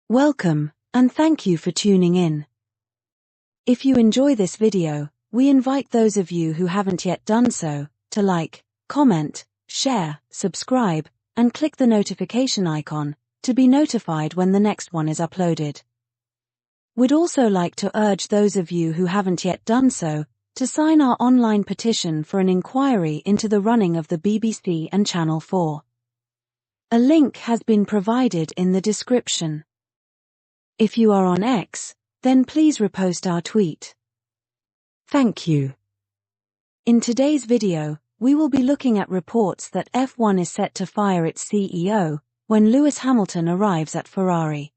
Welcome, and thank you for tuning in. If you enjoy this video, we invite those of you who haven't yet done so, to like, comment, share, subscribe, and click the notification icon, to be notified when the next one is uploaded. We'd also like to urge those of you who haven't yet done so, to sign our online petition for an inquiry into the running of the BBC and Channel 4. A link has been provided in the description. If you are on X, then please repost our tweet. Thank you. In today's video, we will be looking at reports that F1 is set to fire its CEO when Lewis Hamilton arrives at Ferrari.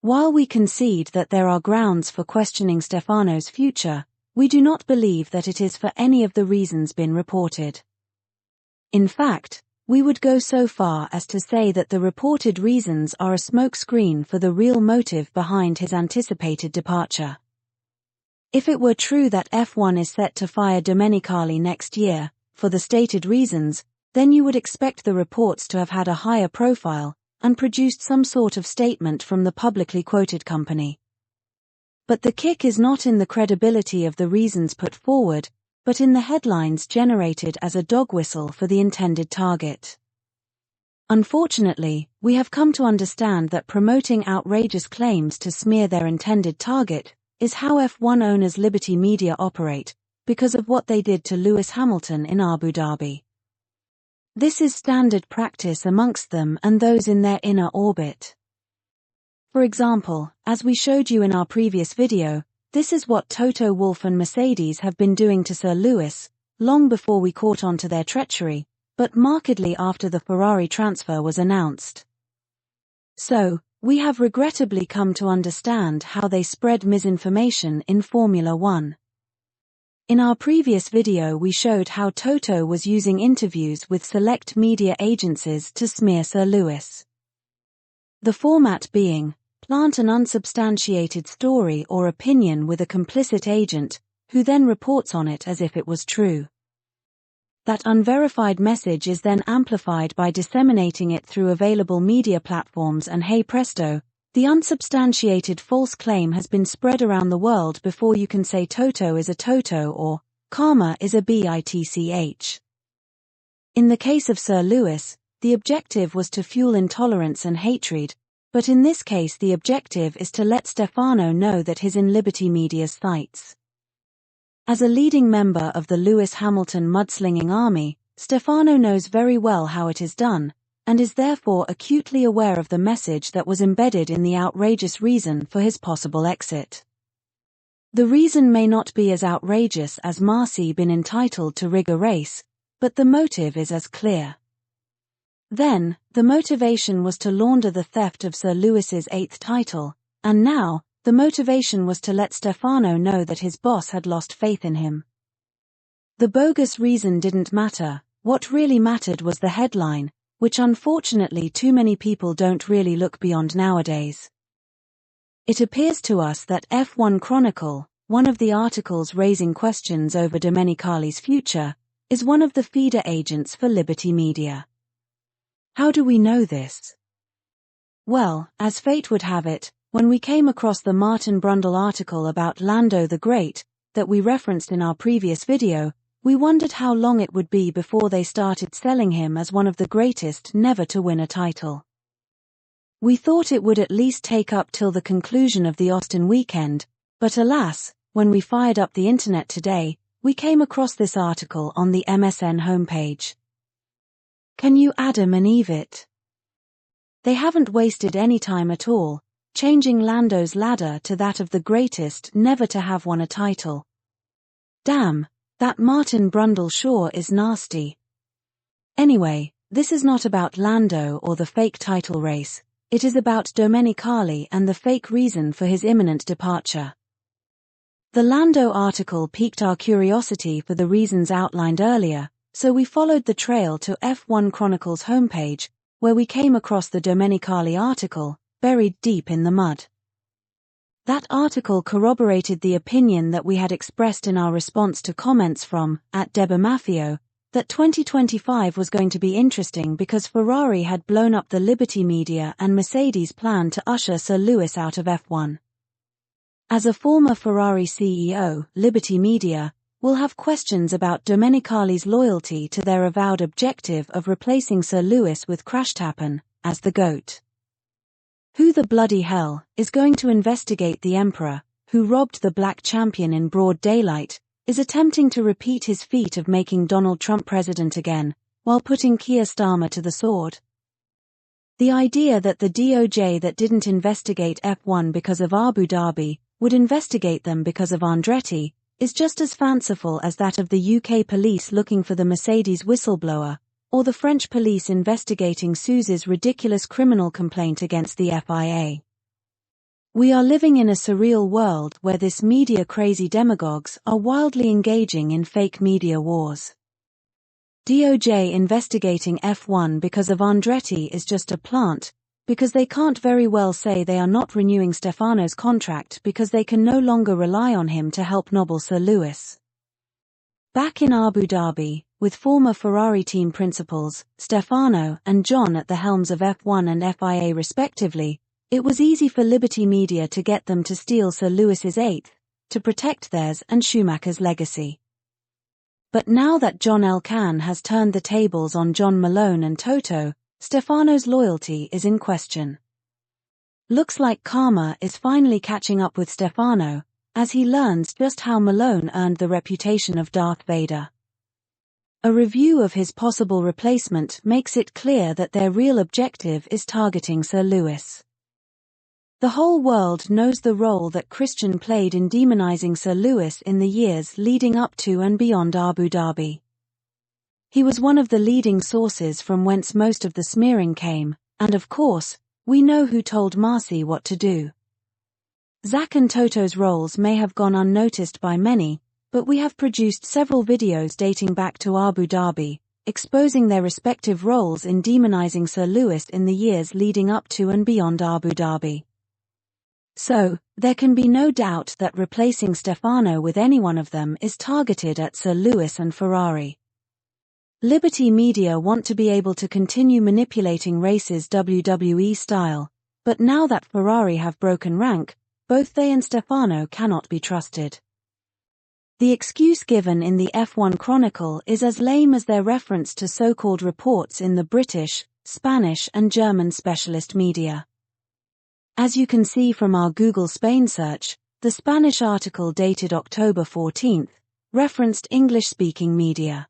While we concede that there are grounds for questioning Stefano's future, we do not believe that it is for any of the reasons been reported. In fact, we would go so far as to say that the reported reasons are a smokescreen for the real motive behind his anticipated departure. If it were true that F1 is set to fire Domenicali next year, for the stated reasons, then you would expect the reports to have had a higher profile, and produced some sort of statement from the publicly quoted company. But the kick is not in the credibility of the reasons put forward, but in the headlines generated as a dog whistle for the intended target. Unfortunately, we have come to understand that promoting outrageous claims to smear their intended target is how F1 owners Liberty Media operate, because of what they did to Lewis Hamilton in Abu Dhabi. This is standard practice amongst them and those in their inner orbit. For example, as we showed you in our previous video, this is what Toto Wolff and Mercedes have been doing to Sir Lewis, long before we caught on to their treachery, but markedly after the Ferrari transfer was announced. So, we have regrettably come to understand how they spread misinformation in Formula One. In our previous video we showed how Toto was using interviews with select media agencies to smear Sir Lewis. The format being, plant an unsubstantiated story or opinion with a complicit agent, who then reports on it as if it was true. That unverified message is then amplified by disseminating it through available media platforms, and hey presto, the unsubstantiated false claim has been spread around the world before you can say Toto is a Toto or karma is a bitch. In the case of Sir Lewis, the objective was to fuel intolerance and hatred, but in this case the objective is to let Stefano know that he's in Liberty Media's sights. As a leading member of the Lewis Hamilton mudslinging army, Stefano knows very well how it is done, and is therefore acutely aware of the message that was embedded in the outrageous reason for his possible exit. The reason may not be as outrageous as Marcy been entitled to rig a race, but the motive is as clear. Then, the motivation was to launder the theft of Sir Lewis's 8th title, and now, the motivation was to let Stefano know that his boss had lost faith in him. The bogus reason didn't matter, what really mattered was the headline, which unfortunately too many people don't really look beyond nowadays. It appears to us that F1 Chronicle, one of the articles raising questions over Domenicali's future, is one of the feeder agents for Liberty Media. How do we know this? Well, as fate would have it, when we came across the Martin Brundle article about Lando the Great, that we referenced in our previous video, we wondered how long it would be before they started selling him as one of the greatest never to win a title. We thought it would at least take up till the conclusion of the Austin weekend, but alas, when we fired up the internet today, we came across this article on the MSN homepage. Can you Adam and Eve it? They haven't wasted any time at all, changing Lando's ladder to that of the greatest never to have won a title. Damn, that Martin Brundle sure is nasty. Anyway, this is not about Lando or the fake title race, it is about Domenicali and the fake reason for his imminent departure. The Lando article piqued our curiosity for the reasons outlined earlier, so we followed the trail to F1 Chronicle's homepage, where we came across the Domenicali article, buried deep in the mud. That article corroborated the opinion that we had expressed in our response to comments from @DebaMafio, that 2025 was going to be interesting because Ferrari had blown up the Liberty media and Mercedes planned to usher Sir Lewis out of F1. As a former Ferrari CEO, Liberty Media will have questions about Domenicali's loyalty to their avowed objective of replacing Sir Lewis with Crashtappen as the GOAT. Who the bloody hell is going to investigate the Emperor, who robbed the black champion in broad daylight, is attempting to repeat his feat of making Donald Trump president again, while putting Keir Starmer to the sword? The idea that the DOJ that didn't investigate F1 because of Abu Dhabi would investigate them because of Andretti is just as fanciful as that of the UK police looking for the Mercedes whistleblower, or the French police investigating Suze's ridiculous criminal complaint against the FIA. We are living in a surreal world where this media-crazy demagogues are wildly engaging in fake media wars. DOJ investigating F1 because of Andretti is just a plant, because they can't very well say they are not renewing Stefano's contract because they can no longer rely on him to help nobble Sir Lewis. Back in Abu Dhabi, with former Ferrari team principals, Stefano and John at the helms of F1 and FIA respectively, it was easy for Liberty Media to get them to steal Sir Lewis's eighth, to protect theirs and Schumacher's legacy. But now that John Elkann has turned the tables on John Malone and Toto, Stefano's loyalty is in question. Looks like karma is finally catching up with Stefano, as he learns just how Malone earned the reputation of Darth Vader. A review of his possible replacement makes it clear that their real objective is targeting Sir Lewis. The whole world knows the role that Christian played in demonizing Sir Lewis in the years leading up to and beyond Abu Dhabi. He was one of the leading sources from whence most of the smearing came, and of course, we know who told Marcy what to do. Zach and Toto's roles may have gone unnoticed by many, but we have produced several videos dating back to Abu Dhabi, exposing their respective roles in demonizing Sir Lewis in the years leading up to and beyond Abu Dhabi. So, there can be no doubt that replacing Stefano with any one of them is targeted at Sir Lewis and Ferrari. Liberty Media want to be able to continue manipulating races WWE style, but now that Ferrari have broken rank, both they and Stefano cannot be trusted. The excuse given in the F1 Chronicle is as lame as their reference to so-called reports in the British, Spanish and German specialist media. As you can see from our Google Spain search, the Spanish article dated October 14th referenced English-speaking media.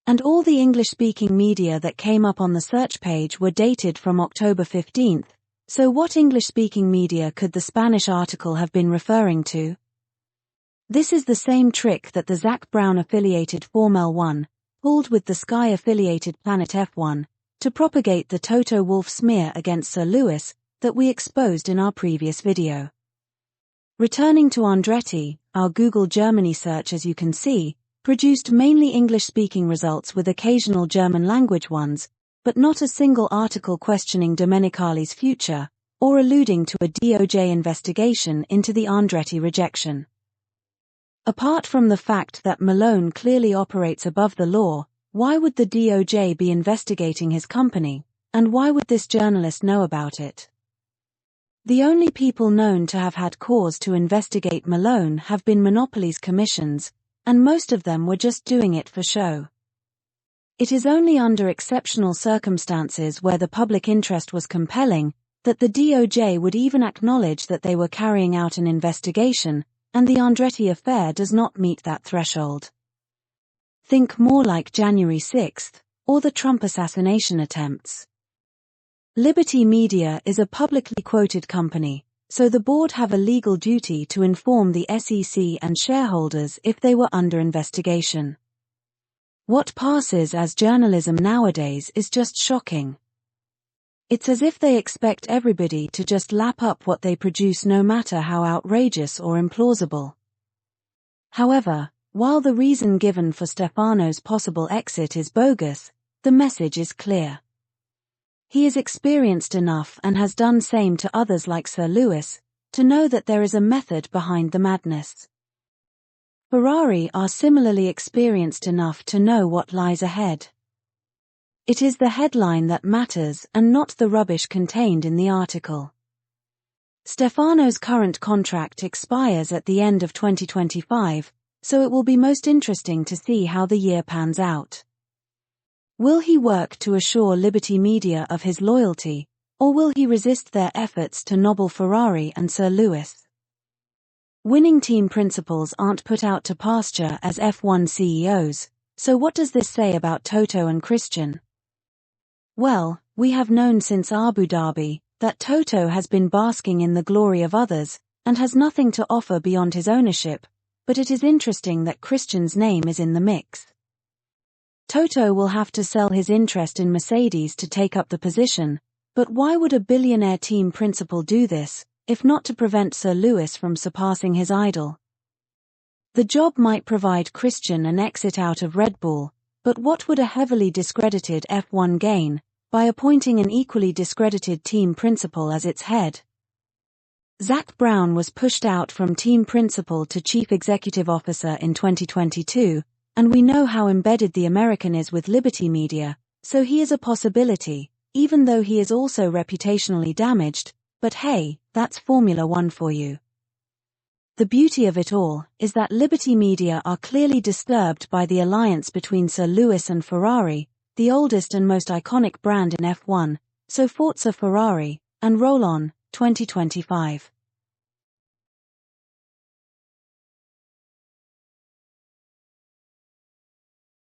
And all the English-speaking media that came up on the search page were dated from October 15th, so what English-speaking media could the Spanish article have been referring to? This is the same trick that the Zach Brown-affiliated Formel 1 pulled with the Sky-affiliated Planet F1 to propagate the Toto Wolff smear against Sir Lewis that we exposed in our previous video. Returning to Andretti, our Google Germany search, as you can see, produced mainly English-speaking results with occasional German-language ones, but not a single article questioning Domenicali's future, or alluding to a DOJ investigation into the Andretti rejection. Apart from the fact that Malone clearly operates above the law, why would the DOJ be investigating his company, and why would this journalist know about it? The only people known to have had cause to investigate Malone have been monopolies commissions, and most of them were just doing it for show. It is only under exceptional circumstances where the public interest was compelling that the DOJ would even acknowledge that they were carrying out an investigation, and the Andretti affair does not meet that threshold. Think more like January 6th, or the Trump assassination attempts. Liberty Media is a publicly quoted company, so the board have a legal duty to inform the SEC and shareholders if they were under investigation. What passes as journalism nowadays is just shocking. It's as if they expect everybody to just lap up what they produce no matter how outrageous or implausible. However, while the reason given for Stefano's possible exit is bogus, the message is clear. He is experienced enough and has done same to others like Sir Lewis, to know that there is a method behind the madness. Ferrari are similarly experienced enough to know what lies ahead. It is the headline that matters and not the rubbish contained in the article. Stefano's current contract expires at the end of 2025, so it will be most interesting to see how the year pans out. Will he work to assure Liberty Media of his loyalty, or will he resist their efforts to nobble Ferrari and Sir Lewis? Winning team principals aren't put out to pasture as F1 CEOs, so what does this say about Toto and Christian? Well, we have known since Abu Dhabi that Toto has been basking in the glory of others and has nothing to offer beyond his ownership, but it is interesting that Christian's name is in the mix. Toto will have to sell his interest in Mercedes to take up the position, but why would a billionaire team principal do this, if not to prevent Sir Lewis from surpassing his idol? The job might provide Christian an exit out of Red Bull, but what would a heavily discredited F1 gain by appointing an equally discredited team principal as its head? Zak Brown was pushed out from team principal to chief executive officer in 2022, and we know how embedded the American is with Liberty Media, so he is a possibility, even though he is also reputationally damaged, but hey, that's Formula One for you. The beauty of it all is that Liberty Media are clearly disturbed by the alliance between Sir Lewis and Ferrari, the oldest and most iconic brand in F1, so Forza Ferrari, and roll on, 2025.